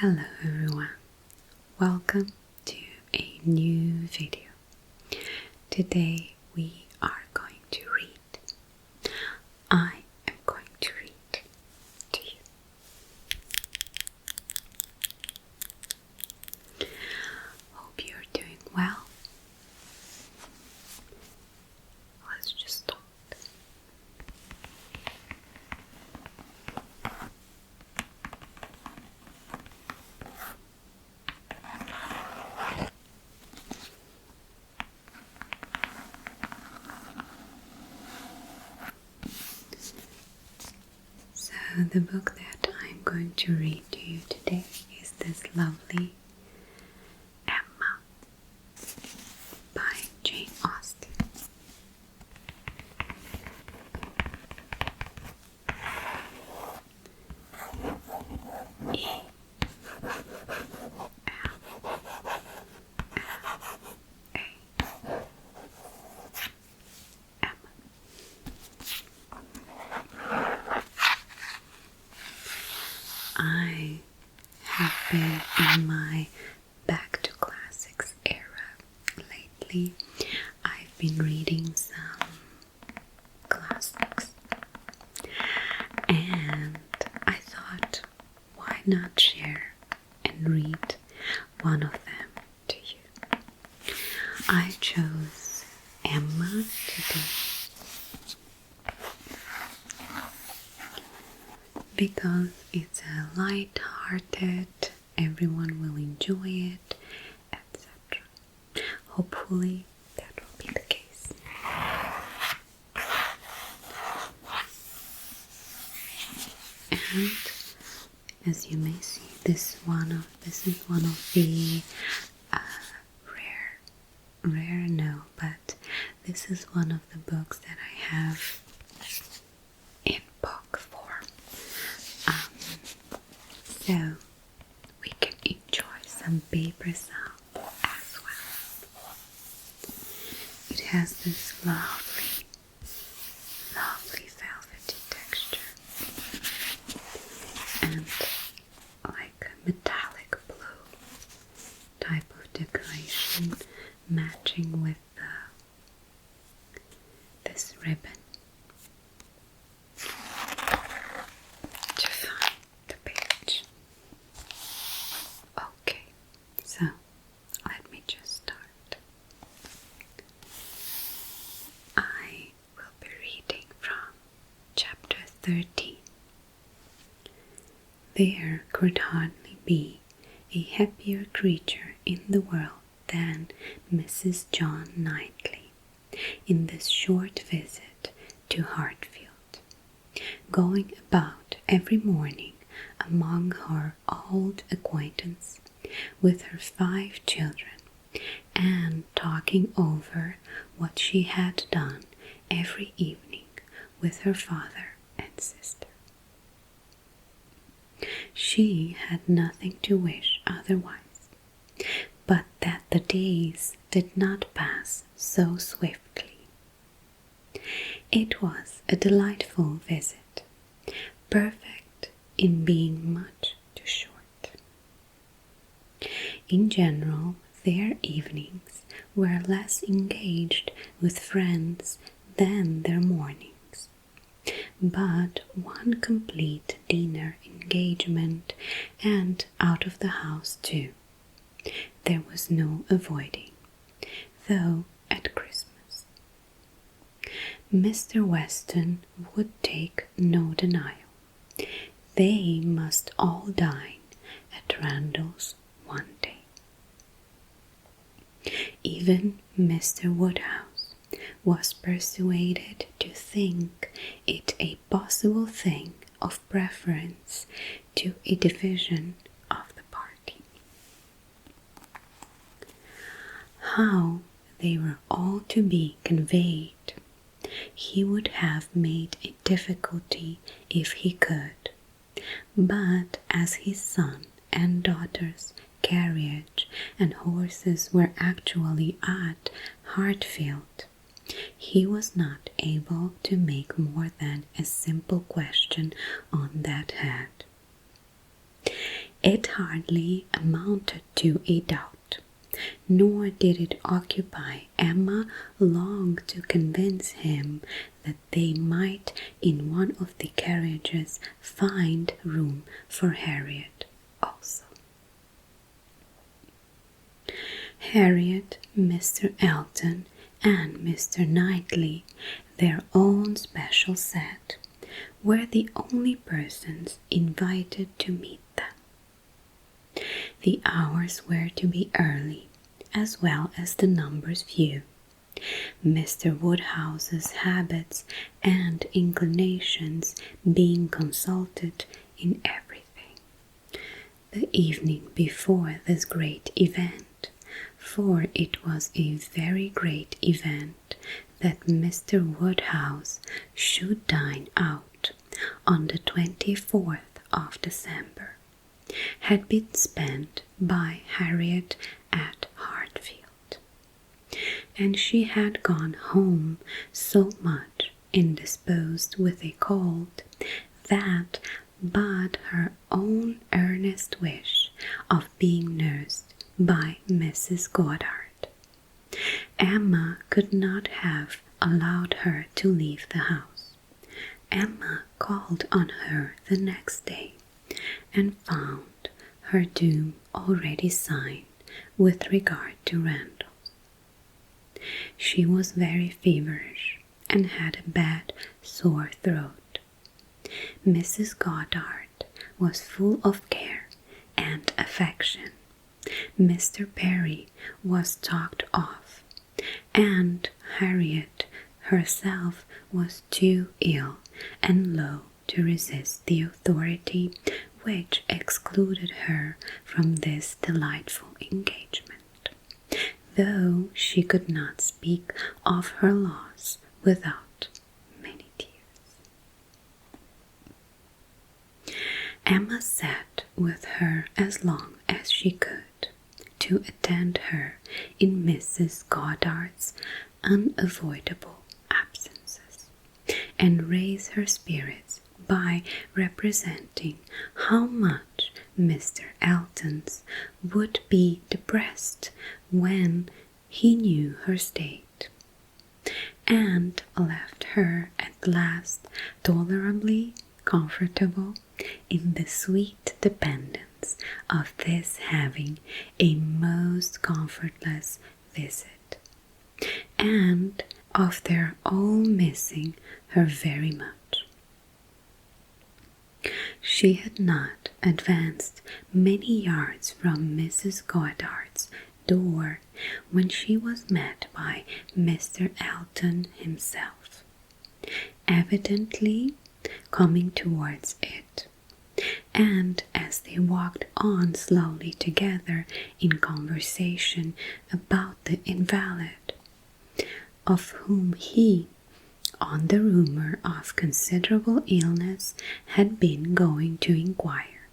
Hello everyone, welcome to a new video. Today we are going to read. I am going to read to you. Hope you're doing well. Let's just start. So the book that I'm going to read to you today is this lovely Emma by Jane Austen. I have been in my back to classics era lately. I've been reading some classics and I thought, why not share and read one of them to you. I chose Emma today because it's a light-hearted, everyone will enjoy it, etc. Hopefully that will be the case. And as you may see, this is one of the this is one of the books that I have in book form. So we can enjoy some paper sound as well. It has this lovely velvety texture and like a metallic blue type of decoration matching with this ribbon to find the page. Okay, so let me just start. I will be reading from chapter 13. There could hardly be a happier creature in the world than Mrs. John Knightley in this short visit to Hartfield, going about every morning among her old acquaintance with her 5 children, and talking over what she had done every evening with her father and sister. She had nothing to wish otherwise, but that the days did not pass so swiftly. It was a delightful visit, perfect in being much too short. In general, their evenings were less engaged with friends than their mornings, but one complete dinner engagement, and out of the house too, there was no avoiding, though at Christmas Mr. Weston would take no denial. They must all dine at Randall's one day. Even Mr. Woodhouse was persuaded to think it a possible thing of preference to a division of the party. How they were all to be conveyed, he would have made a difficulty if he could, but as his son and daughter's carriage and horses were actually at Hartfield, he was not able to make more than a simple question on that head. It hardly amounted to a doubt, nor did it occupy Emma long to convince him that they might in one of the carriages find room for Harriet also. Harriet, Mr. Elton, and Mr. Knightley, their own special set, were the only persons invited to meet them. The hours were to be early, as well as the numbers few, Mr. Woodhouse's habits and inclinations being consulted in everything. The evening before this great event, for it was a very great event that Mr. Woodhouse should dine out on the 24th of December, had been spent by Harriet at Hartfield, and she had gone home so much indisposed with a cold that but her own earnest wish of being nursed by Mrs. Goddard, Emma could not have allowed her to leave the house. Emma called on her the next day and found her doom already signed with regard to Randall. She was very feverish and had a bad sore throat. Mrs. Goddard was full of care and affection. Mr. Perry was talked of, and Harriet herself was too ill and low to resist the authority which excluded her from this delightful engagement, though she could not speak of her loss without many tears. Emma sat with her as long as she could, to attend her in Mrs. Goddard's unavoidable absences, and raise her spirits by representing how much Mr. Elton's would be depressed when he knew her state, and left her at last tolerably comfortable in the sweet dependence of this having a most comfortless visit, and of their all missing her very much. She had not advanced many yards from Mrs. Goddard's door when she was met by Mr. Elton himself, evidently coming towards it, and as they walked on slowly together in conversation about the invalid, of whom he, on the rumour of considerable illness, had been going to inquire,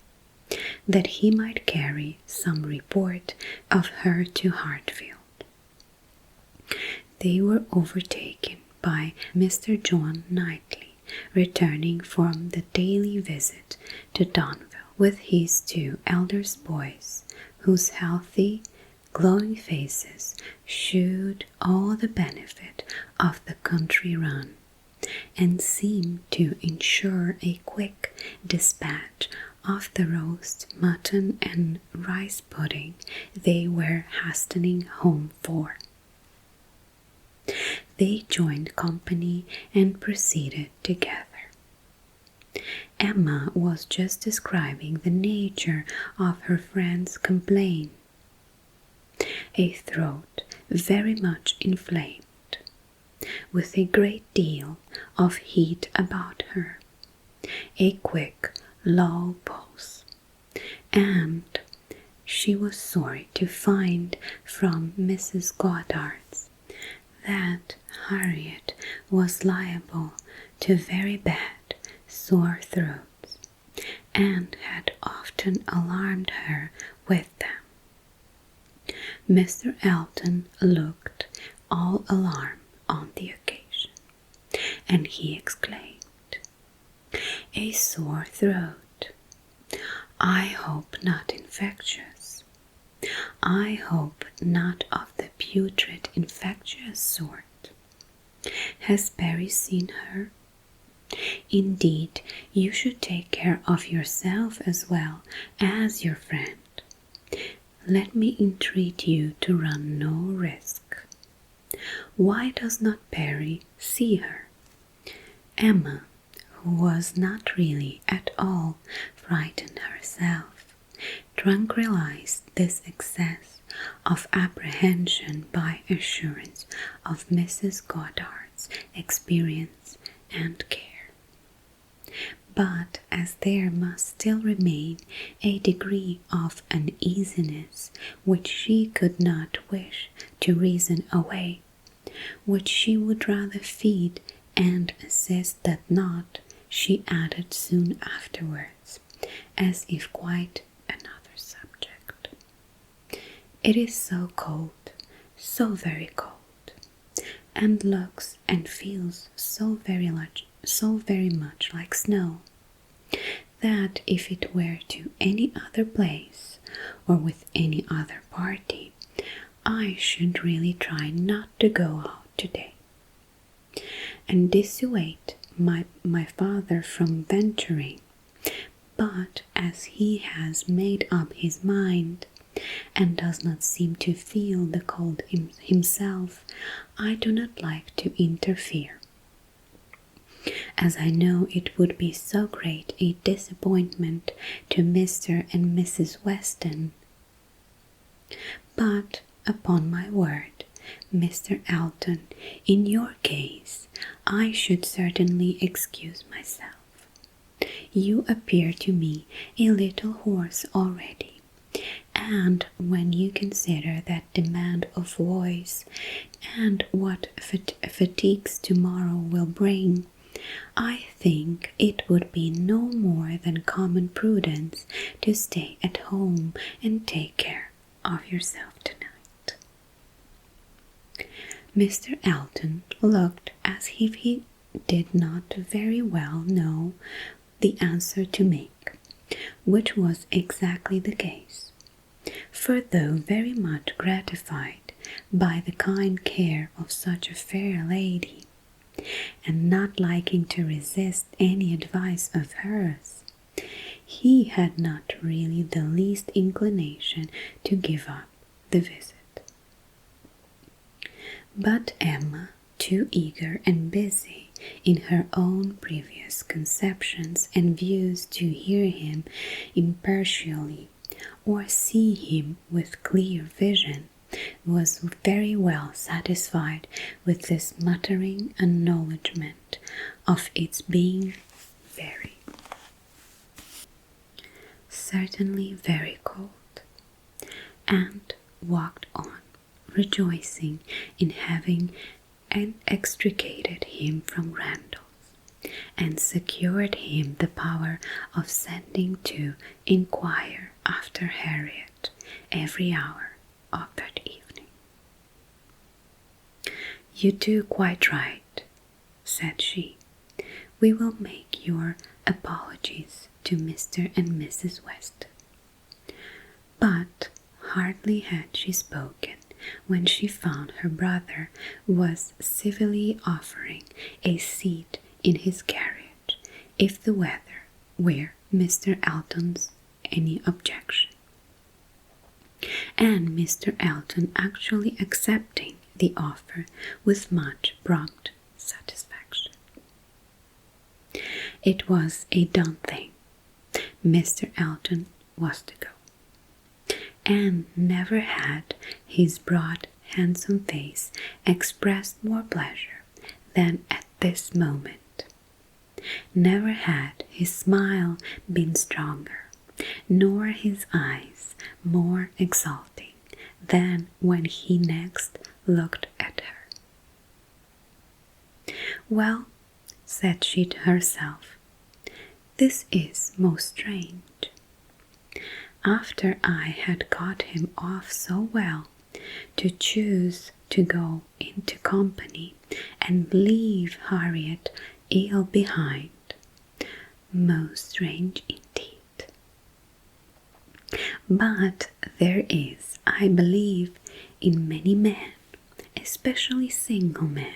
that he might carry some report of her to Hartfield, they were overtaken by Mr. John Knightley, returning from the daily visit to Donville with his two eldest boys, whose healthy, glowing faces shewed all the benefit of the country run, and seemed to ensure a quick dispatch of the roast mutton and rice pudding they were hastening home for. They joined company and proceeded together. Emma was just describing the nature of her friend's complaint. A throat very much inflamed, with a great deal of heat about her, a quick, low pulse, and she was sorry to find from Mrs. Goddard's that Harriet was liable to very bad sore throats, and had often alarmed her with them. Mr. Elton looked all alarm on the occasion, and he exclaimed, "A sore throat! I hope not infectious. I hope not of the putrid infectious sort. Has Perry seen her? Indeed, you should take care of yourself as well as your friend. Let me entreat you to run no risk. Why does not Perry see her? Emma, who was not really at all frightened herself, tranquilized this excess of apprehension by assurance of Mrs. Goddard's experience and care. But as there must still remain a degree of uneasiness which she could not wish to reason away, which she would rather feed and assist that not, she added soon afterwards, as if quite another subject. It is so cold, so very cold, and looks and feels so very much like snow, that if it were to any other place, or with any other party, I should really try not to go out today, and dissuade my father from venturing. But as he has made up his mind, and does not seem to feel the cold himself, I do not like to interfere, as I know it would be so great a disappointment to Mr. and Mrs. Weston. But, upon my word, Mr. Elton, in your case, I should certainly excuse myself. You appear to me a little hoarse already, and when you consider that demand of voice, and what fatigues tomorrow will bring, I think it would be no more than common prudence to stay at home and take care of yourself tonight. Mr. Elton looked as if he did not very well know the answer to make, which was exactly the case, for though very much gratified by the kind care of such a fair lady, and not liking to resist any advice of hers, he had not really the least inclination to give up the visit. But Emma, too eager and busy in her own previous conceptions and views to hear him impartially or see him with clear vision, was very well satisfied with this muttering acknowledgment of its being certainly very cold, and walked on, rejoicing in having extricated him from Randall's, and secured him the power of sending to inquire after Harriet every hour of that evening. You do quite right, said she. We will make your apologies to Mr. and Mrs. Weston. But hardly had she spoken when she found her brother was civilly offering a seat in his carriage, if the weather were Mr. Elton's any objection, and Mr. Elton actually accepting the offer with much prompt satisfaction. It was a done thing. Mr. Elton was to go, and never had his broad, handsome face expressed more pleasure than at this moment. Never had his smile been stronger, nor his eyes more exulting than when he next looked at her. Well, said she to herself, this is most strange. After I had got him off so well, to choose to go into company and leave Harriet ill behind. Most strange indeed. But there is, I believe, in many men, especially single men,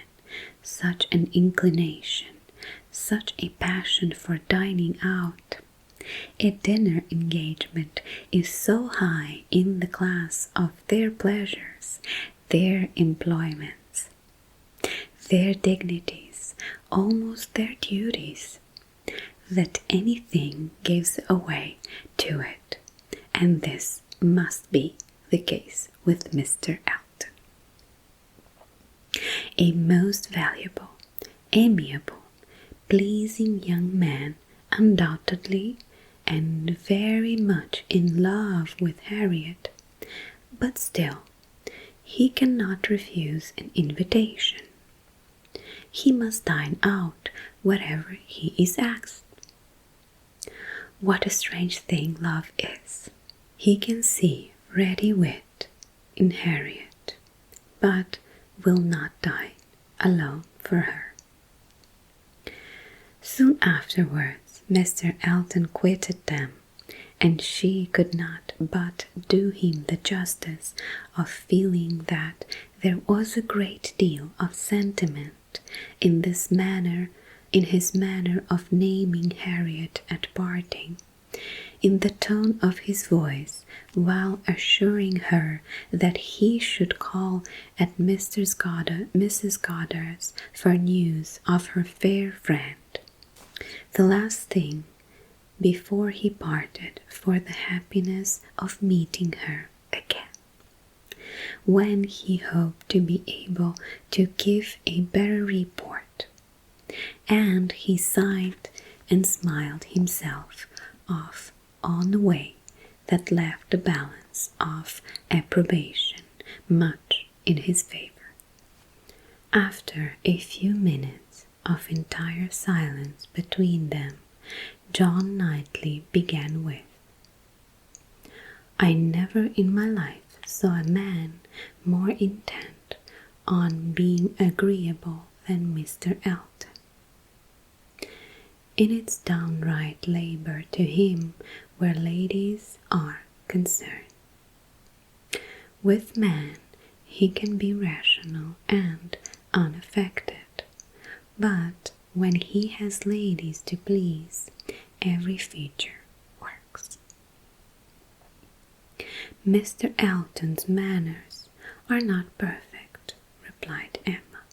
such an inclination, such a passion for dining out. A dinner engagement is so high in the class of their pleasures, their employments, their dignities, almost their duties, that anything gives away to it, and this must be the case with Mr. Elton. A most valuable, amiable, pleasing young man, undoubtedly, and very much in love with Harriet, but still he cannot refuse an invitation. He must dine out whatever he is asked. What a strange thing love is! He can see ready wit in Harriet, but will not dine alone for her. Soon afterwards Mr. Elton quitted them, and she could not but do him the justice of feeling that there was a great deal of sentiment in his manner of naming Harriet at parting, in the tone of his voice, while assuring her that he should call at Mrs. Goddard's for news of her fair friend. The last thing before he parted for the happiness of meeting her again, when he hoped to be able to give a better report, and he sighed and smiled himself off on a way that left the balance of approbation much in his favour. After a few minutes of entire silence between them, John Knightley began with, "I never in my life saw a man more intent on being agreeable than Mr. Elton. In its downright labour to him where ladies are concerned. With man he can be rational and unaffected, but when he has ladies to please, every feature works. Mr. Elton's manners are not perfect," replied Emma,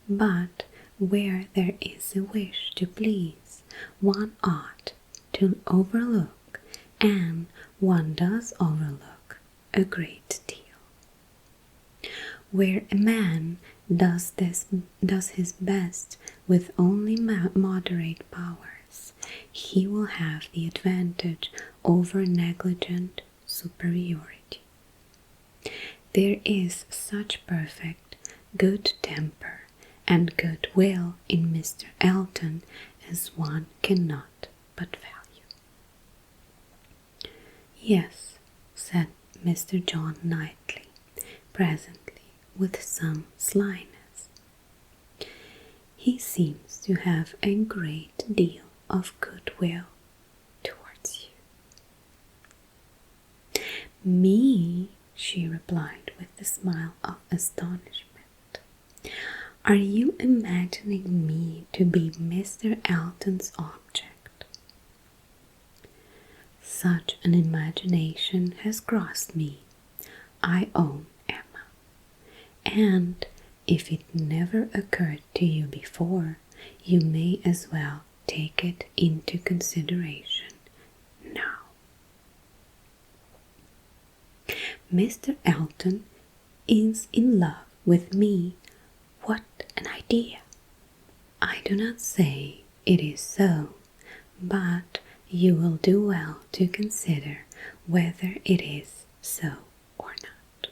"but where there is a wish to please, one ought to overlook, and one does overlook, a great deal. Where a man does his best with only moderate powers, he will have the advantage over negligent superiority. There is such perfect good temper and good will in Mr. Elton as one cannot but value." "Yes," said Mr. John Knightley presently, with some slyness, "he seems to have a great deal of goodwill towards you." "Me?" she replied with a smile of astonishment. "Are you imagining me to be Mr. Elton's object?" "Such an imagination has crossed me, I own, Emma, and if it never occurred to you before, you may as well take it into consideration now. Mr. Elton is in love with me. What an idea! I do not say it is so, but you will do well to consider whether it is so or not,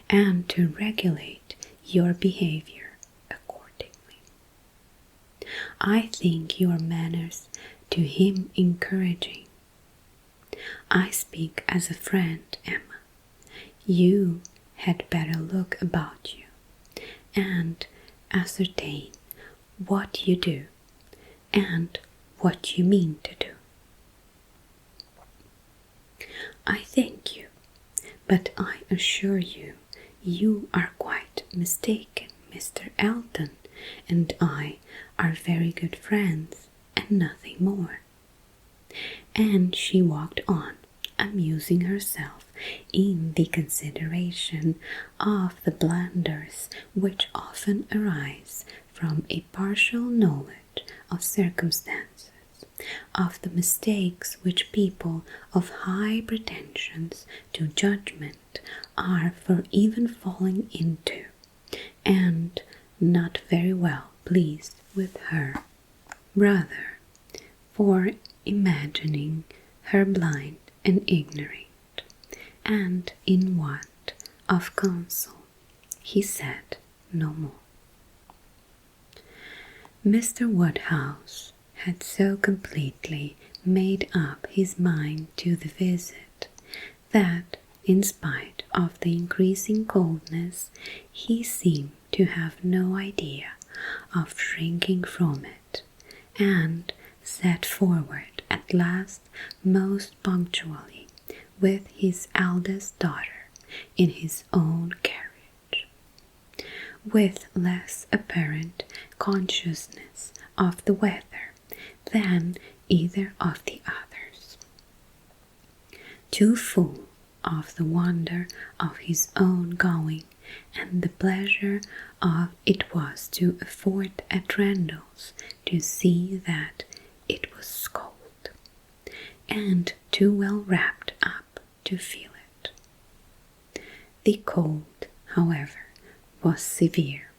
and to regulate your behaviour accordingly. I think your manners to him encouraging. I speak as a friend, Emma. You had better look about you, and ascertain what you do, and what you mean to do." I thank you, but I assure you, you are quite mistaken. Mr. Elton and I are very good friends, and nothing more." And she walked on, amusing herself in the consideration of the blunders which often arise from a partial knowledge of circumstances, of the mistakes which people of high pretensions to judgment are for even falling into, and not very well pleased with her, rather for imagining her blind and ignorant, and in want of counsel. He said no more. Mr. Woodhouse had so completely made up his mind to the visit that, in spite of the increasing coldness, he seemed to have no idea of shrinking from it, and set forward at last most punctually with his eldest daughter in his own carriage, with less apparent consciousness of the weather than either of the others, too full of the wonder of his own going and the pleasure of it was to afford at Randall's to see that it was cold, and too well wrapped up to feel it. The cold, however, was severe,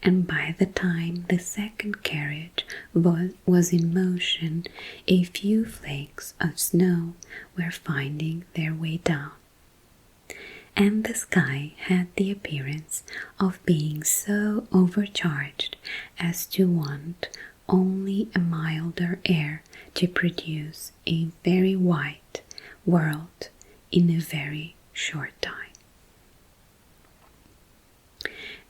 and by the time the second carriage was in motion, a few flakes of snow were finding their way down, and the sky had the appearance of being so overcharged as to want only a milder air to produce a very white world in a very short time.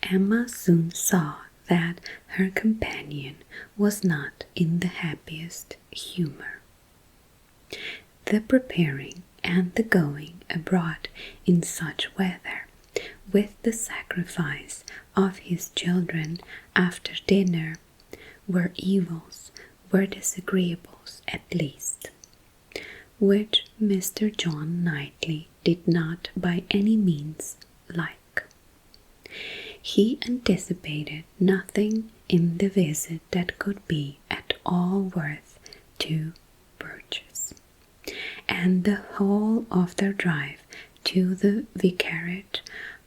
Emma soon saw that her companion was not in the happiest humour. The preparing and the going abroad in such weather, with the sacrifice of his children after dinner, were evils, were disagreeables at least, which Mr. John Knightley did not by any means like. He anticipated nothing in the visit that could be at all worth to purchase, and the whole of their drive to the vicarage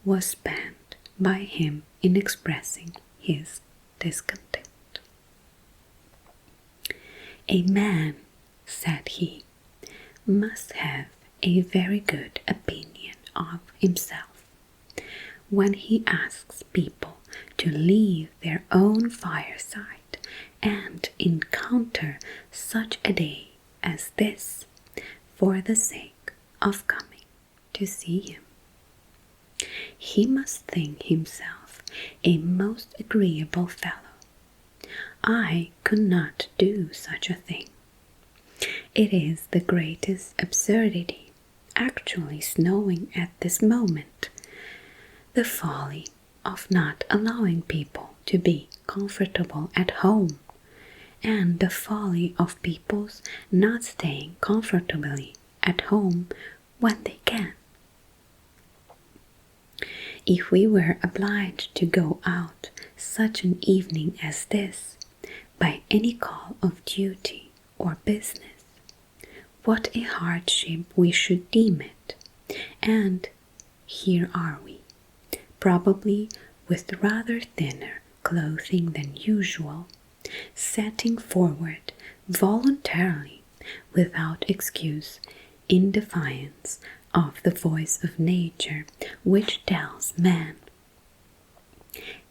was spent by him in expressing his discontent. "A man," said he, "must have a very good opinion of himself when he asks people to leave their own fireside and encounter such a day as this for the sake of coming to see him. He must think himself a most agreeable fellow. I could not do such a thing. It is the greatest absurdity, actually snowing at this moment. The folly of not allowing people to be comfortable at home, and the folly of people's not staying comfortably at home when they can. If we were obliged to go out such an evening as this, by any call of duty or business, what a hardship we should deem it, and here are we, probably with rather thinner clothing than usual, setting forward voluntarily, without excuse, in defiance of the voice of nature, which tells man,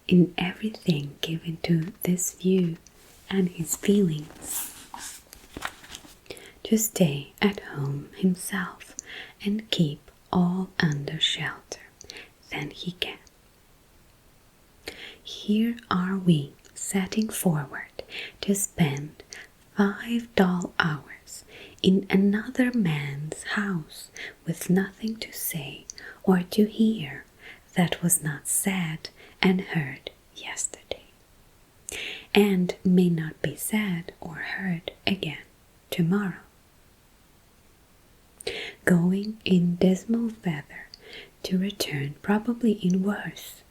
in everything given to this view and his feelings, to stay at home himself and keep all under shelter than he can. Here are we setting forward to spend 5 dull hours in another man's house with nothing to say or to hear that was not said and heard yesterday, and may not be said or heard again tomorrow. Going in dismal weather to return probably in worse,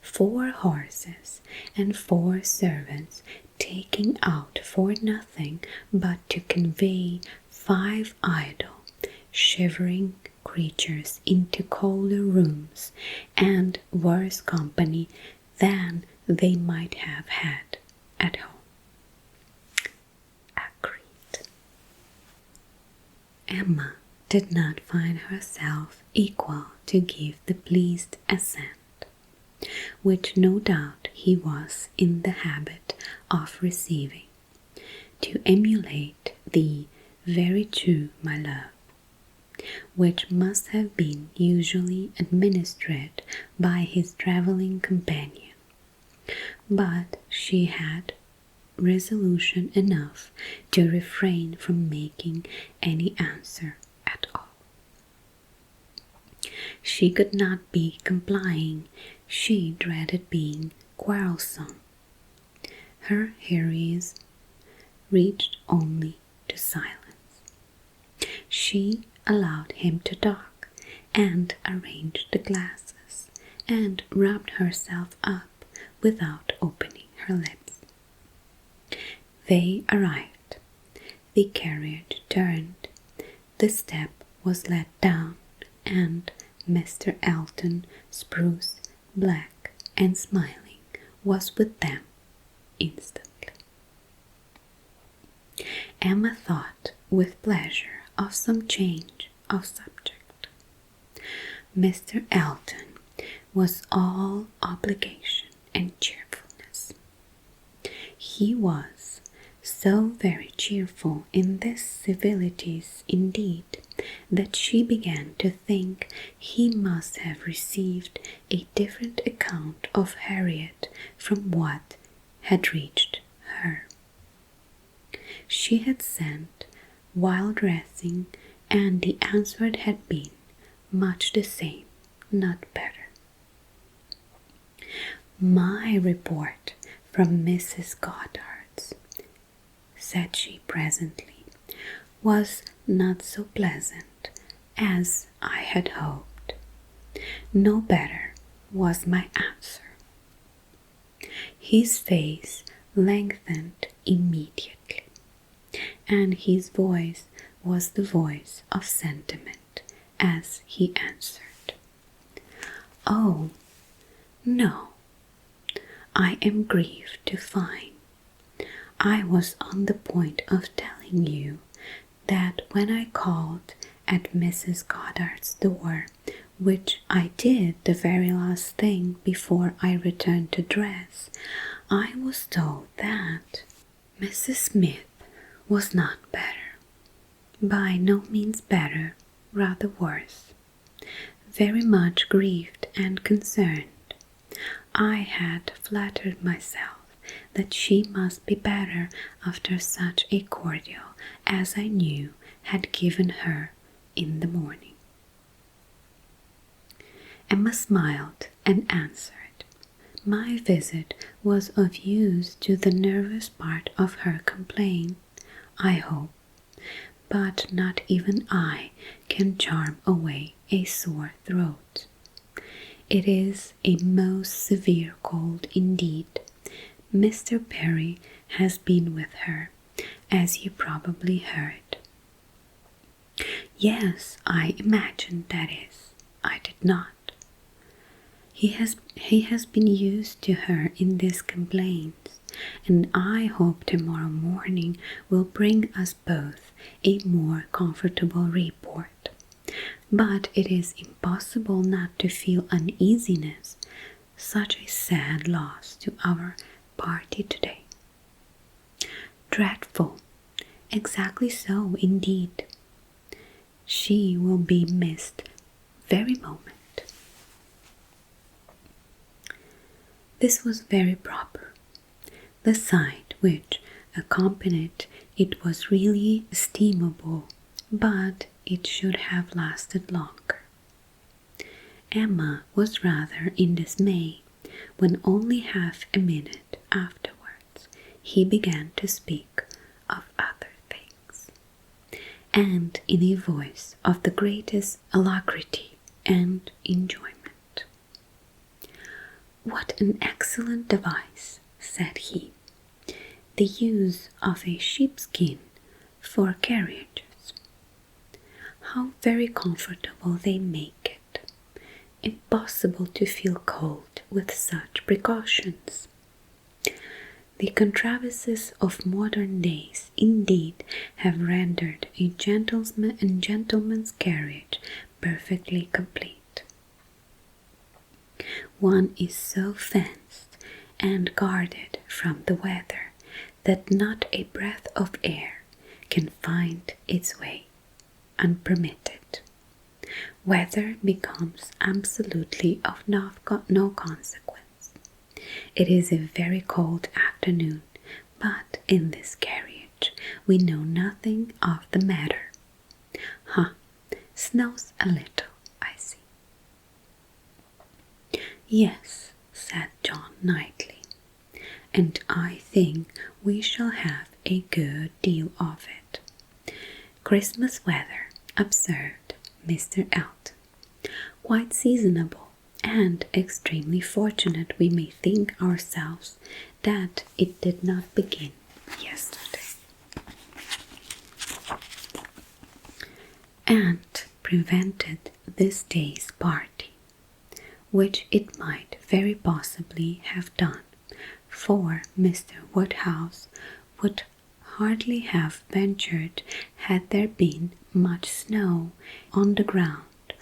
4 horses and 4 servants taking out for nothing but to convey 5 idle, shivering creatures into colder rooms and worse company than they might have had at home. Agreed. Emma did not find herself equal to give the pleased assent, which no doubt he was in the habit of receiving, to emulate the "very true, my love," which must have been usually administered by his travelling companion. But she had resolution enough to refrain from making any answer at all. She could not be complying, she dreaded being quarrelsome. Her heroism reached only to silence. She allowed him to talk, and arranged the glasses, and rubbed herself up without opening her lips. They arrived. The carriage turned. The step was let down, and Mr. Elton, spruce, black, and smiling, was with them instantly. Emma thought with pleasure of some change of subject. Mr. Elton was all obligation and cheerfulness. He was so very cheerful in these civilities indeed, that she began to think he must have received a different account of Harriet from what had reached her. She had sent while dressing, and the answer had been much the same, not better. "My report from Mrs. Goddard's," said she presently, "was not so pleasant as I had hoped. No better was my answer." His face lengthened immediately, and his voice was the voice of sentiment as he answered, "Oh, no, I am grieved to find. I was on the point of telling you that when I called at Mrs. Goddard's door, which I did the very last thing before I returned to dress, I was told that Mrs. Smith was not better, by no means better, rather worse, very much grieved and concerned. I had flattered myself that she must be better after such a cordial as I knew had given her in the morning." Emma smiled and answered, "My visit was of use to the nervous part of her complaint, I hope, but not even I can charm away a sore throat. It is a most severe cold indeed. Mr. Perry has been with her, as you probably heard." "Yes, I imagined, that is, I did not. He has been used to her in these complaints, and I hope tomorrow morning will bring us both a more comfortable report. But it is impossible not to feel uneasiness, such a sad loss to our party today." "Dreadful, exactly so indeed. She will be missed very moment." This was very proper. The sight which accompanied It was really estimable, but it should have lasted longer. Emma was rather in dismay when only half a minute afterwards he began to speak of other things, and in a voice of the greatest alacrity and enjoyment. "What an excellent device," said he, "the use of a sheepskin for carriages. How very comfortable they make it. Impossible to feel cold with such precautions. The contrivances of modern days indeed have rendered a gentleman's carriage perfectly complete. One is so fenced and guarded from the weather that not a breath of air can find its way unpermitted. Weather becomes absolutely of no consequence. It is a very cold afternoon, but in this carriage we know nothing of the matter. Snows a little, I see." "Yes," said John Knightley, "and I think we shall have a good deal of it. Christmas weather," observed Mr. Elton. "Quite seasonable, and extremely fortunate we may think ourselves that it did not begin yesterday, and prevented this day's party, which it might very possibly have done, for Mr. Woodhouse would hardly have ventured had there been much snow on the ground,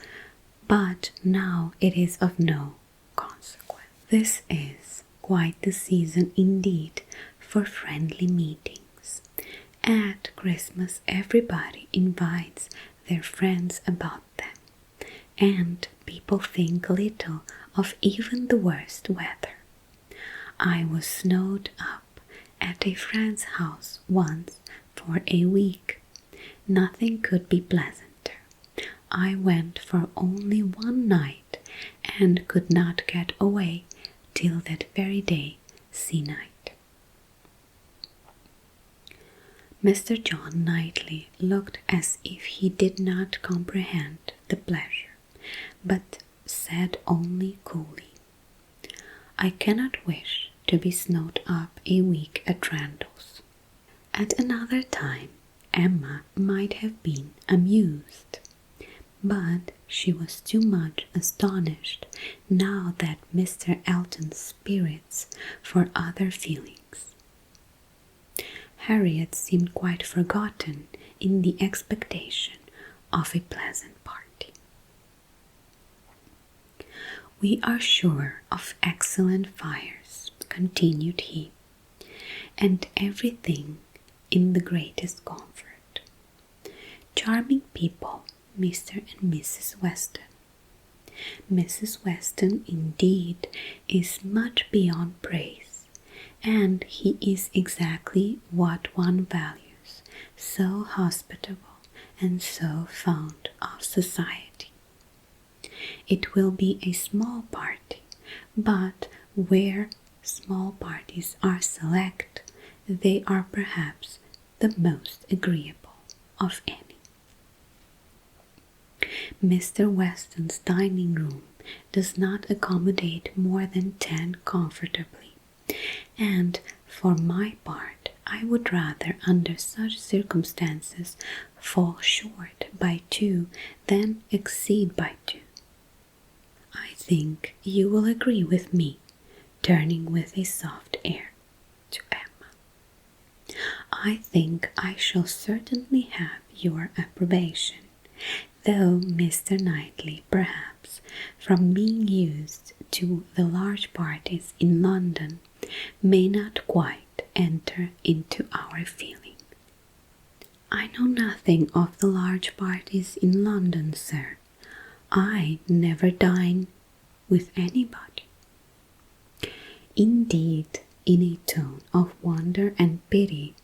but now it is of no consequence. This is quite the season indeed for friendly meetings. At Christmas everybody invites their friends about them, and people think little of even the worst weather. I was snowed up at a friend's house once for a week. Nothing could be pleasanter. I went for only one night, and could not get away till that very day se'night." Mr. John Knightley looked as if he did not comprehend the pleasure, but said only coolly, "I cannot wish to be snowed up a week at Randall's." At another time Emma might have been amused, but she was too much astonished now that Mr. Elton's spirits for other feelings. Harriet seemed quite forgotten in the expectation of a pleasant party. "We are sure of excellent fires," continued he, "and everything in the greatest comfort. Charming people, Mr. and Mrs. Weston. Mrs. Weston indeed is much beyond praise, and he is exactly what one values, so hospitable and so fond of society. It will be a small party, but where small parties are select, they are perhaps the most agreeable of any. Mr. Weston's dining room does not accommodate more than 10 comfortably, and for my part I would rather under such circumstances fall short by 2 than exceed by 2. I think you will agree with me," turning with a soft air to Emma. "I think I shall certainly have your approbation, though Mr. Knightley, perhaps, from being used to the large parties in London, may not quite enter into our feeling." "I know nothing of the large parties in London, sir. I never dine with anybody." "Indeed," in a tone of wonder and pity,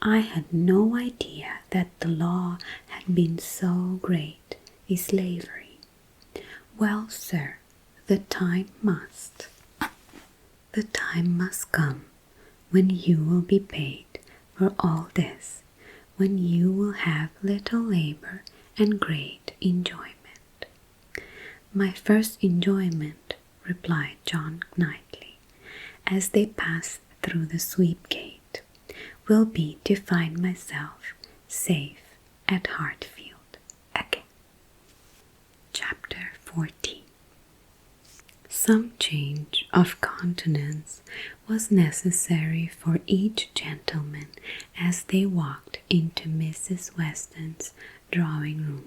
I had no idea that the law had been so great a slavery. Well, sir, the time must come when you will be paid for all this, when you will have little labor and great enjoyment. My first enjoyment, replied John Knightley, as they passed through the sweep gate, will be to find myself safe at Hartfield again. Chapter 14. Some change of countenance was necessary for each gentleman as they walked into Mrs. Weston's drawing-room.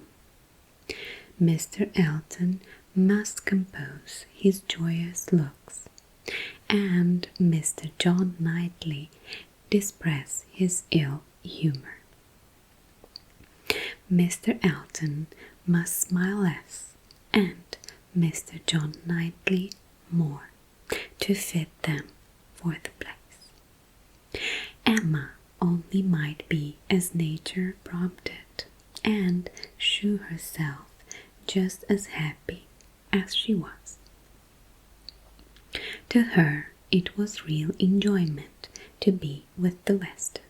Mr. Elton must compose his joyous looks, and Mr. John Knightley express his ill humour. Mr. Elton must smile less, and Mr. John Knightley more, to fit them for the place. Emma only might be as nature prompted, and shew herself just as happy as she was. To her it was real enjoyment to be with the Westons.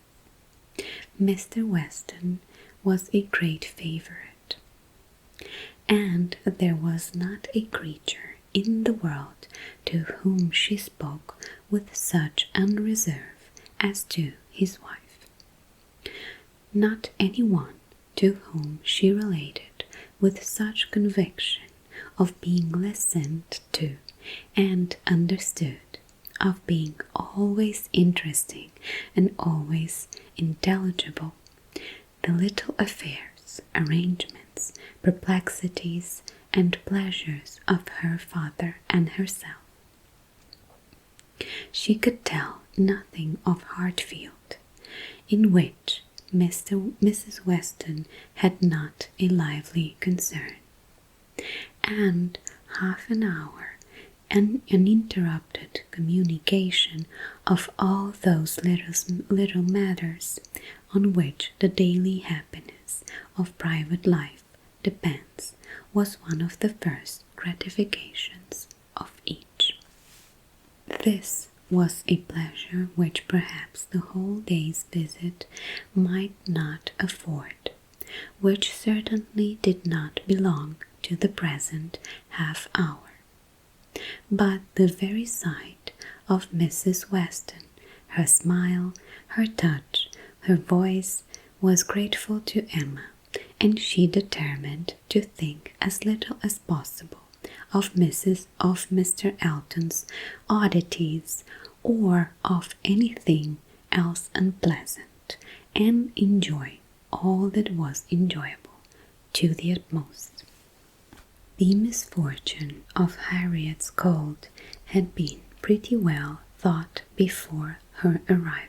Mr. Weston was a great favourite, and there was not a creature in the world to whom she spoke with such unreserve as to his wife. Not any one to whom she related with such conviction of being listened to and understood, of being always interesting and always intelligible, the little affairs, arrangements, perplexities, and pleasures of her father and herself. She could tell nothing of Hartfield, in which Mrs. Weston had not a lively concern, and half an hour an uninterrupted communication of all those little matters on which the daily happiness of private life depends was one of the first gratifications of each. This was a pleasure which perhaps the whole day's visit might not afford, which certainly did not belong to the present half hour. But the very sight of Mrs. Weston, her smile, her touch, her voice, was grateful to Emma, and she determined to think as little as possible of Mr. Elton's oddities or of anything else unpleasant, and enjoy all that was enjoyable to the utmost. The misfortune of Harriet's cold had been pretty well thought before her arrival.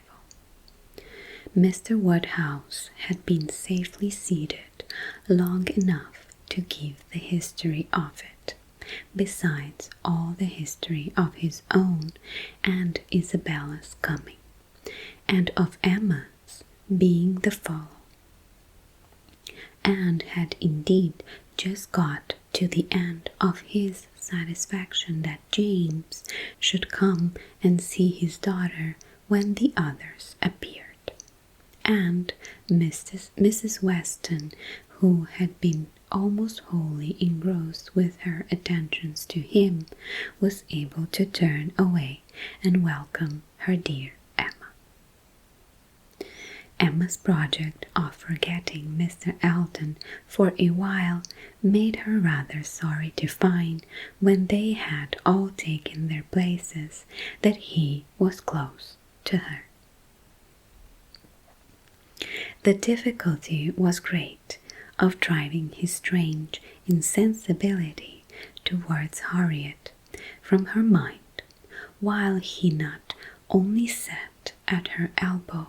Mr. Woodhouse had been safely seated long enough to give the history of it, besides all the history of his own and Isabella's coming, and of Emma's being the follow, and had indeed just got to the end of his satisfaction that James should come and see his daughter when the others appeared, and Mrs. Weston, who had been almost wholly engrossed with her attentions to him, was able to turn away and welcome her dear Emma. Emma's project of forgetting Mr. Elton for a while made her rather sorry to find, when they had all taken their places, that he was close to her. The difficulty was great of driving his strange insensibility towards Harriet from her mind, while he not only sat at her elbow,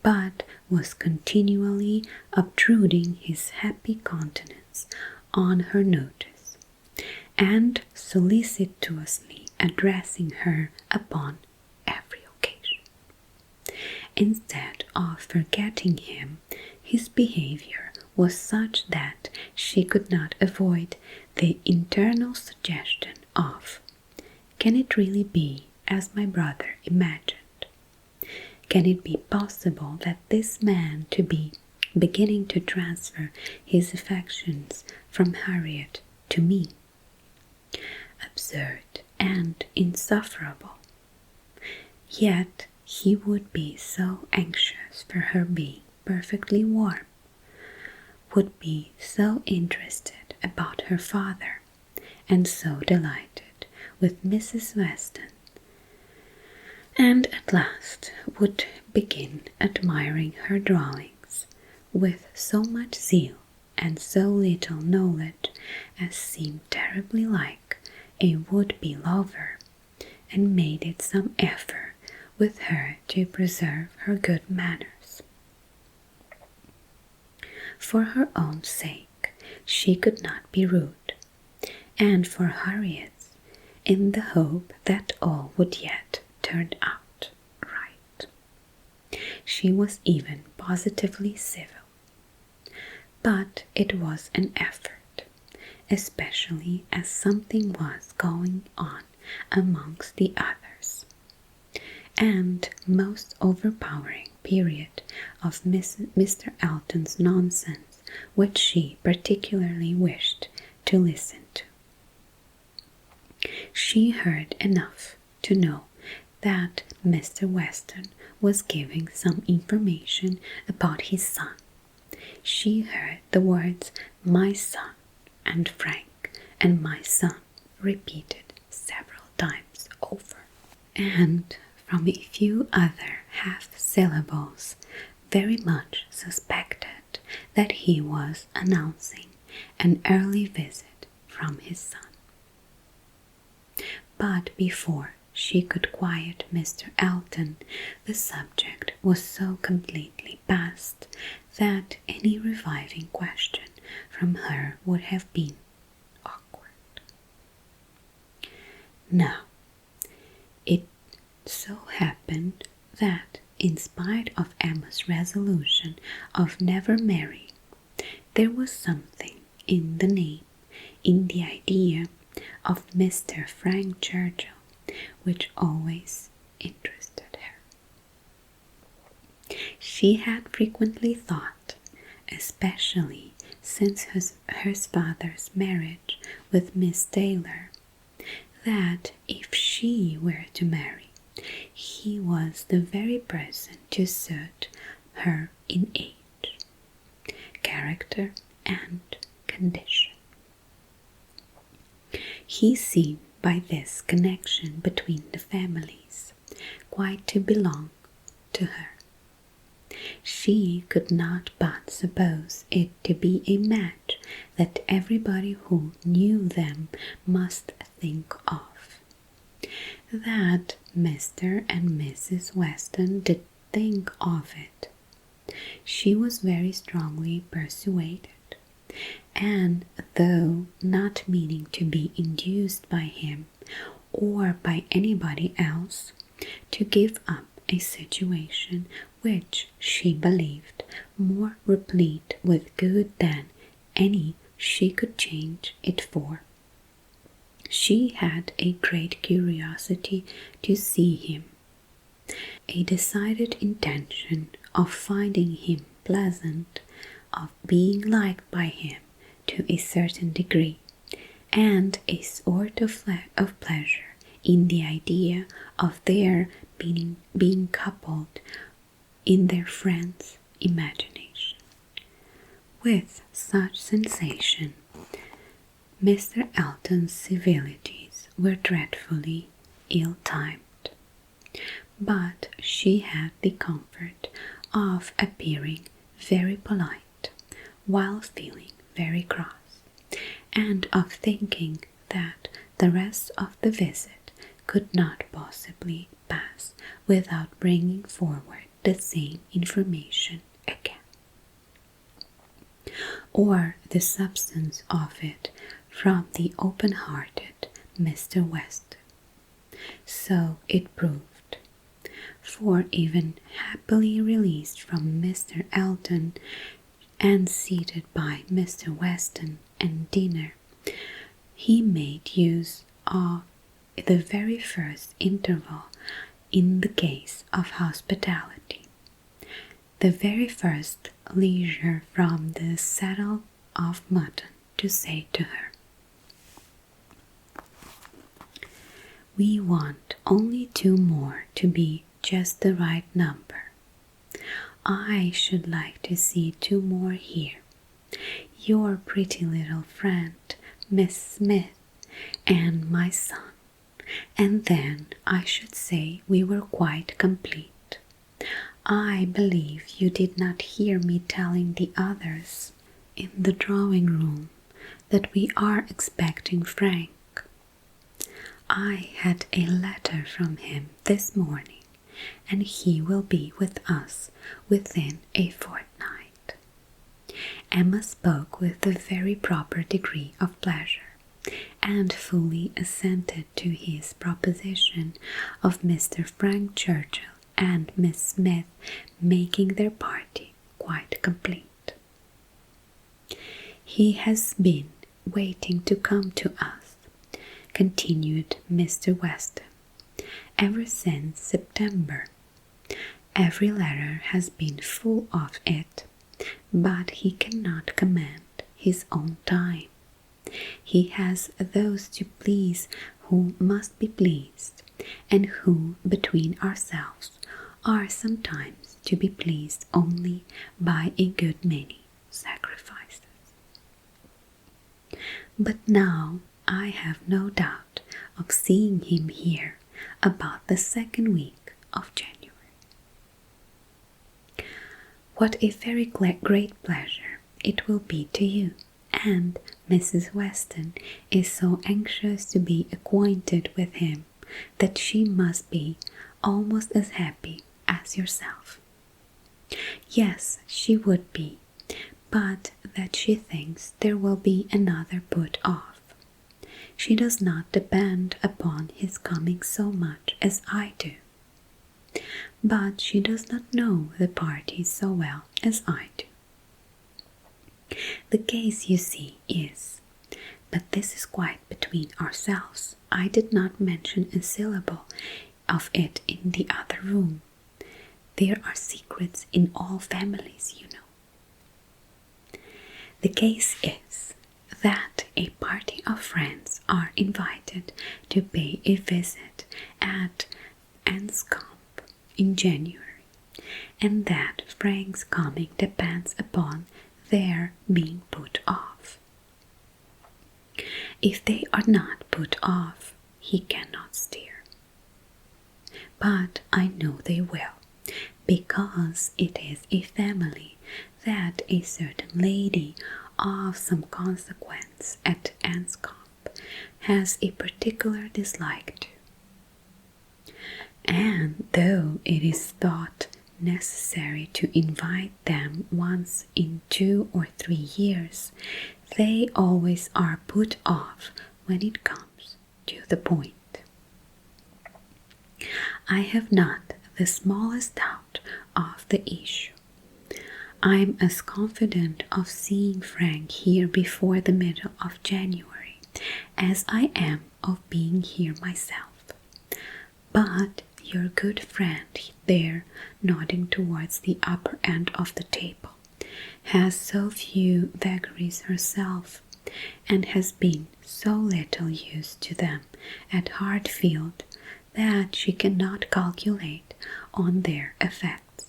but was continually obtruding his happy countenance on her notice, and solicitously addressing her upon every occasion, instead of forgetting him, his behavior was such that she could not avoid the internal suggestion of, "Can it really be as my brother imagined? Can it be possible that this man to be beginning to transfer his affections from Harriet to me? Absurd and insufferable. Yet he would be so anxious for her being perfectly warm, would be so interested about her father, and so delighted with Mrs. Weston, and at last would begin admiring her drawings with so much zeal and so little knowledge as seemed terribly like a would-be lover, and made it some effort with her to preserve her good manners. For her own sake she could not be rude, and for Harriet's, in the hope that all would yet turn out right. She was even positively civil. But it was an effort, especially as something was going on amongst the others, and most overpowering period of Mr. Elton's nonsense, which she particularly wished to listen to. She heard enough to know that Mr. Weston was giving some information about his son. She heard the words "my son" and "Frank" and "my son" repeated several times over, and from a few other half-syllables very much suspected that he was announcing an early visit from his son. But before she could quiet Mr. Elton, the subject was so completely past that any reviving question from her would have been awkward. Now, it so happened that, in spite of Emma's resolution of never marrying, there was something in the name, in the idea of Mr. Frank Churchill, which always interested her. She had frequently thought, especially since her father's marriage with Miss Taylor, that if she were to marry, he was the very person to suit her in age, character, and condition. He seemed by this connection between the families quite to belong to her. She could not but suppose it to be a match that everybody who knew them must think of. That Mr. and Mrs. Weston did think of it, she was very strongly persuaded, and though not meaning to be induced by him or by anybody else to give up a situation which she believed more replete with good than any she could change it for, she had a great curiosity to see him, a decided intention of finding him pleasant, of being liked by him to a certain degree, and a sort of pleasure in the idea of their being coupled in their friend's imagination. With such sensation, Mr. Elton's civilities were dreadfully ill-timed, but she had the comfort of appearing very polite while feeling very cross, and of thinking that the rest of the visit could not possibly pass without bringing forward the same information again, or the substance of it, from the open-hearted Mr. Weston. So it proved, for even happily released from Mr. Elton and seated by Mr. Weston and dinner, he made use of the very first interval in the case of hospitality, the very first leisure from the saddle of mutton, to say to her, "We want only 2 more to be just the right number. I should like to see 2 more here. Your pretty little friend, Miss Smith, and my son, and then I should say we were quite complete. I believe you did not hear me telling the others in the drawing-room that we are expecting Frank. I had a letter from him this morning, and he will be with us within a fortnight." Emma spoke with a very proper degree of pleasure, and fully assented to his proposition of Mr. Frank Churchill and Miss Smith making their party quite complete. "He has been waiting to come to us," continued Mr. Weston, "ever since September. Every letter has been full of it, but he cannot command his own time. He has those to please who must be pleased, and who, between ourselves, are sometimes to be pleased only by a good many sacrifices. But now I have no doubt of seeing him here about the 2nd week of January. What a very great pleasure it will be to you, and Mrs. Weston is so anxious to be acquainted with him that she must be almost as happy as yourself." "Yes, she would be, but that she thinks there will be another put off. She does not depend upon his coming so much as I do. But she does not know the party so well as I do. The case, you see, is, but this is quite between ourselves. I did not mention a syllable of it in the other room. There are secrets in all families, you know. The case is that a party of friends are invited to pay a visit at Anscombe in January, and that Frank's coming depends upon their being put off. If they are not put off, he cannot steer. But I know they will, because it is a family that a certain lady of some consequence at Anscombe has a particular dislike to. And though it is thought necessary to invite them once in 2 or 3 years, they always are put off when it comes to the point. I have not the smallest doubt of the issue. I am as confident of seeing Frank here before the middle of January as I am of being here myself. But your good friend there, nodding towards the upper end of the table, has so few vagaries herself, and has been so little used to them at Hartfield, that she cannot calculate on their effects,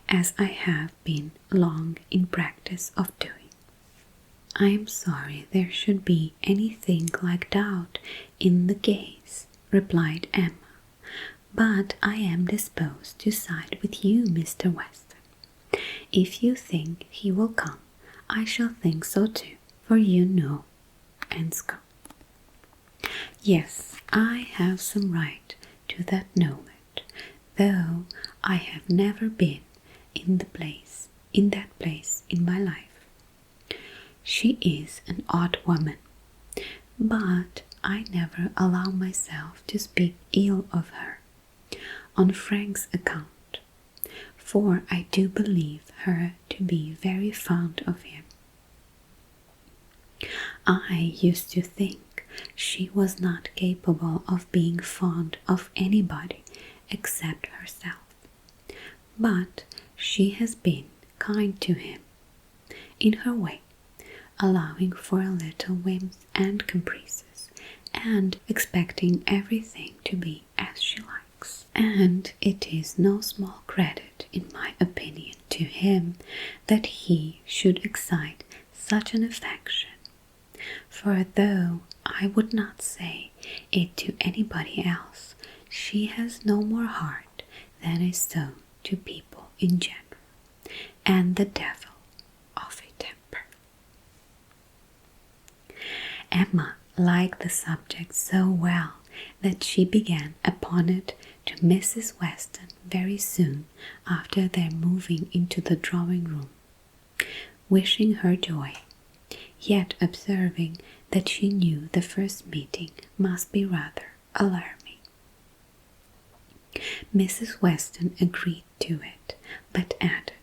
as I have been long in practice of doing. I am sorry there should be anything like doubt in the case, replied Emma, but I am disposed to side with you, Mr. Weston. If you think he will come, I shall think so too, for you know Anscombe. Yes, I have some right to that knowledge, though I have never been in that place in my life. She is an odd woman, but I never allow myself to speak ill of her. on Frank's account, for I do believe her to be very fond of him. I used to think she was not capable of being fond of anybody except herself, but she has been kind to him in her way, allowing for a little whims and caprices, and expecting everything to be as she likes. And it is no small credit, in my opinion, to him that he should excite such an affection, for though I would not say it to anybody else, she has no more heart than is shown to people in general, and the devil of a temper. Emma liked the subject so well that she began upon it to Mrs. Weston very soon after their moving into the drawing-room, wishing her joy, yet observing that she knew the first meeting must be rather alarming. Mrs. Weston agreed to it, but added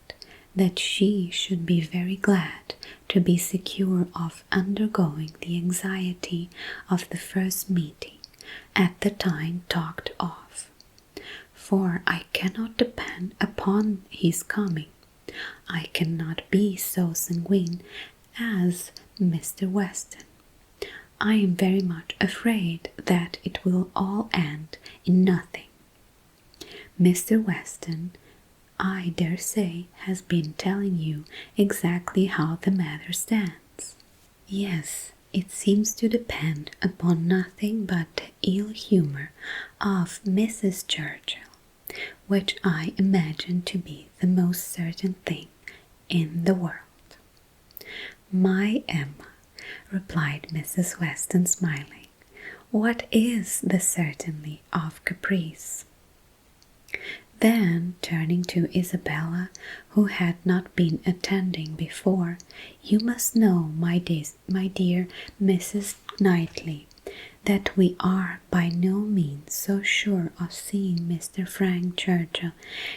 that she should be very glad to be secure of undergoing the anxiety of the first meeting at the time talked of, for I cannot depend upon his coming. I cannot be so sanguine as Mr. Weston. I am very much afraid that it will all end in nothing. Mr. Weston, I dare say, has been telling you exactly how the matter stands. Yes, it seems to depend upon nothing but the ill humour of Mrs. Churchill, which I imagine to be the most certain thing in the world. My Emma, replied Mrs. Weston, smiling, what is the certainty of caprice? Then, turning to Isabella, who had not been attending before, you must know, my dear Mrs. Knightley, that we are by no means so sure of seeing Mr. Frank Churchill,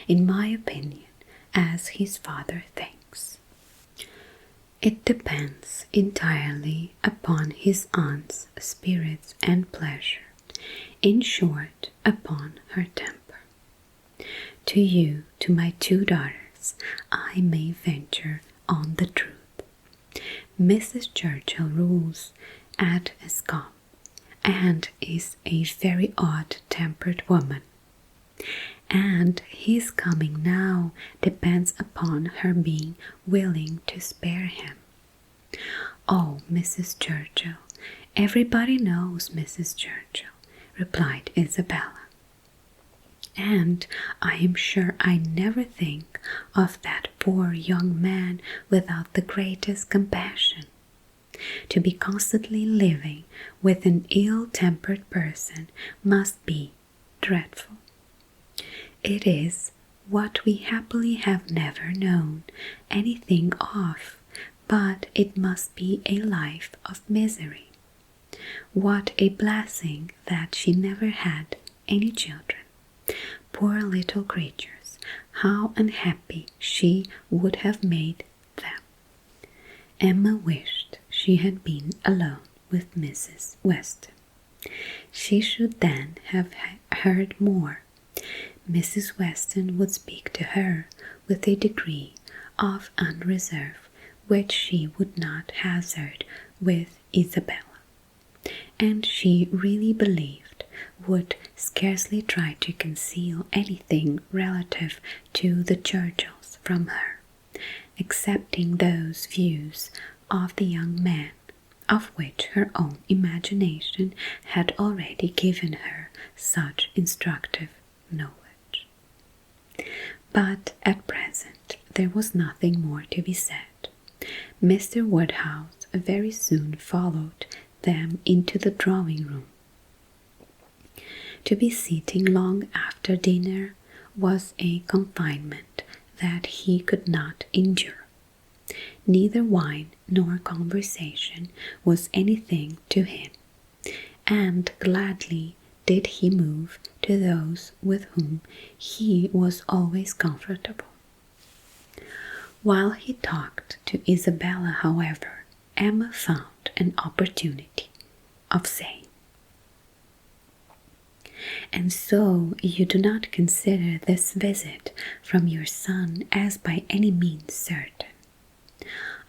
in my opinion, as his father thinks. It depends entirely upon his aunt's spirits and pleasure, in short, upon her temper. To you, to my two daughters, I may venture on the truth. Mrs. Churchill rules at Escombe, and is a very odd-tempered woman, and his coming now depends upon her being willing to spare him. Oh, Mrs. Churchill, everybody knows Mrs. Churchill, replied Isabella, and I am sure I never think of that poor young man without the greatest compassion. To be constantly living with an ill-tempered person must be dreadful. It is what we happily have never known anything of, but it must be a life of misery. What a blessing that she never had any children. Poor little creatures, how unhappy she would have made them. Emma wished she had been alone with Mrs. Weston. She should then have heard more. Mrs. Weston would speak to her with a degree of unreserve which she would not hazard with Isabella, and she really believed would scarcely try to conceal anything relative to the Churchills from her, excepting those views of the young man, of which her own imagination had already given her such instructive knowledge. But at present there was nothing more to be said. Mr. Woodhouse very soon followed them into the drawing-room. To be sitting long after dinner was a confinement that he could not endure. Neither wine nor conversation was anything to him, and gladly did he move to those with whom he was always comfortable. While he talked to Isabella, however, Emma found an opportunity of saying, "And so you do not consider this visit from your son as by any means certain.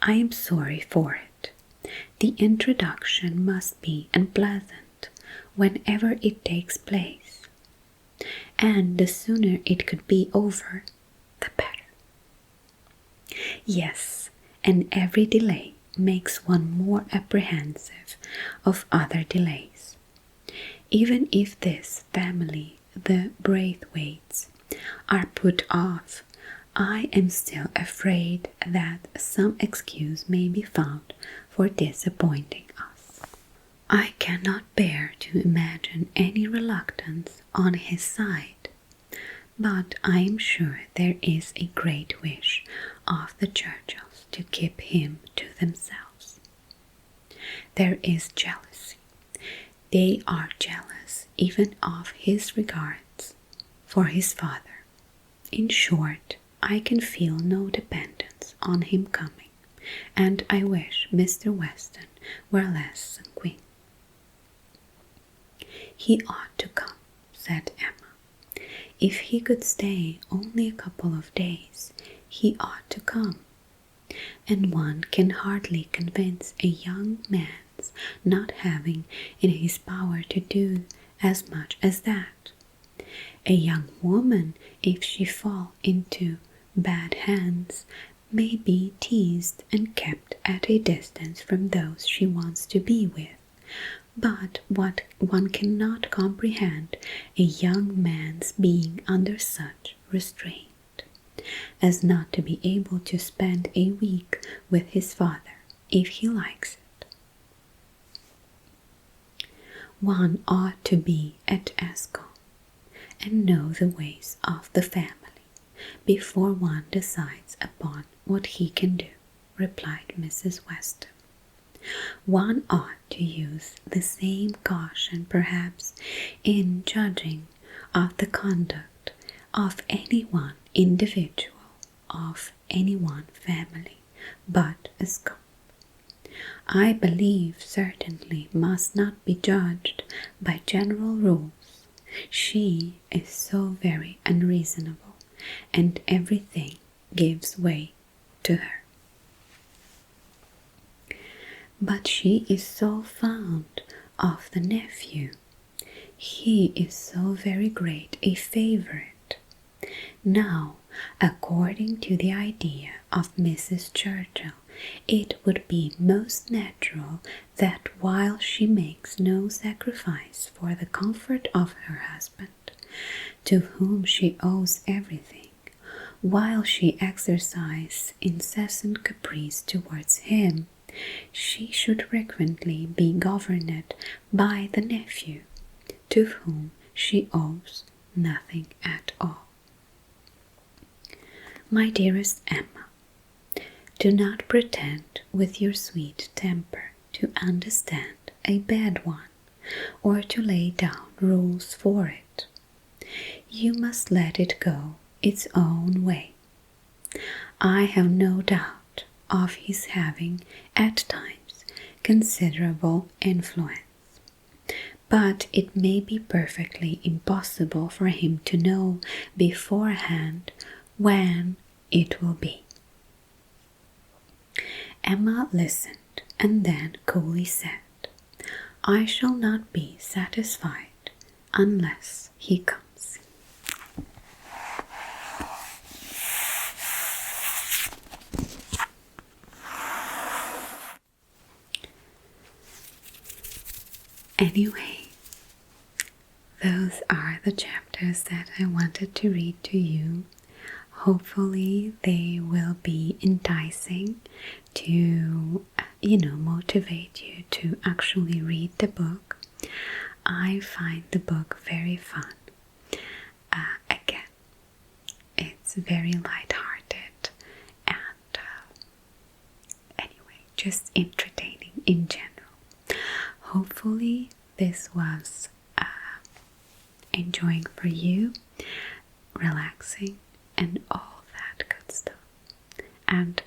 I am sorry for it. The introduction must be unpleasant whenever it takes place, and the sooner it could be over, the better. Yes, and every delay makes one more apprehensive of other delays. Even if this family, the Braithwaites, are put off, I am still afraid that some excuse may be found for disappointing us. I cannot bear to imagine any reluctance on his side, but I am sure there is a great wish of the Churchills to keep him to themselves. There is jealousy. They are jealous even of his regards for his father. In short, I can feel no dependence on him coming, and I wish Mr. Weston were less sanguine." "He ought to come," said Emma. "If he could stay only a couple of days, he ought to come. And one can hardly convince a young man's not having in his power to do as much as that. A young woman, if she fall into bad hands, may be teased and kept at a distance from those she wants to be with, but what one cannot comprehend a young man's being under such restraint as not to be able to spend a week with his father if he likes it. One ought to be at Ascot and know the ways of the family before one decides upon what he can do," replied Mrs. Weston. "One ought to use the same caution, perhaps, in judging of the conduct of any one individual, of any one family, but a Scot. I believe certainly must not be judged by general rules. She is so very unreasonable, and everything gives way to her. But she is so fond of the nephew. He is so very great a favourite. Now, according to the idea of Mrs. Churchill, it would be most natural that while she makes no sacrifice for the comfort of her husband, to whom she owes everything, while she exercises incessant caprice towards him, she should frequently be governed by the nephew, to whom she owes nothing at all. My dearest Emma, do not pretend with your sweet temper to understand a bad one, or to lay down rules for it. You must let it go its own way. I have no doubt of his having at times considerable influence, but it may be perfectly impossible for him to know beforehand when it will be." Emma listened and then coolly said, "I shall not be satisfied unless he comes." Anyway, those are the chapters that I wanted to read to you. Hopefully they will be enticing to, motivate you to actually read the book. I find the book very fun. Again, it's very light-hearted and anyway, just entertaining in general. Hopefully this was enjoying for you, relaxing, and all that good stuff. And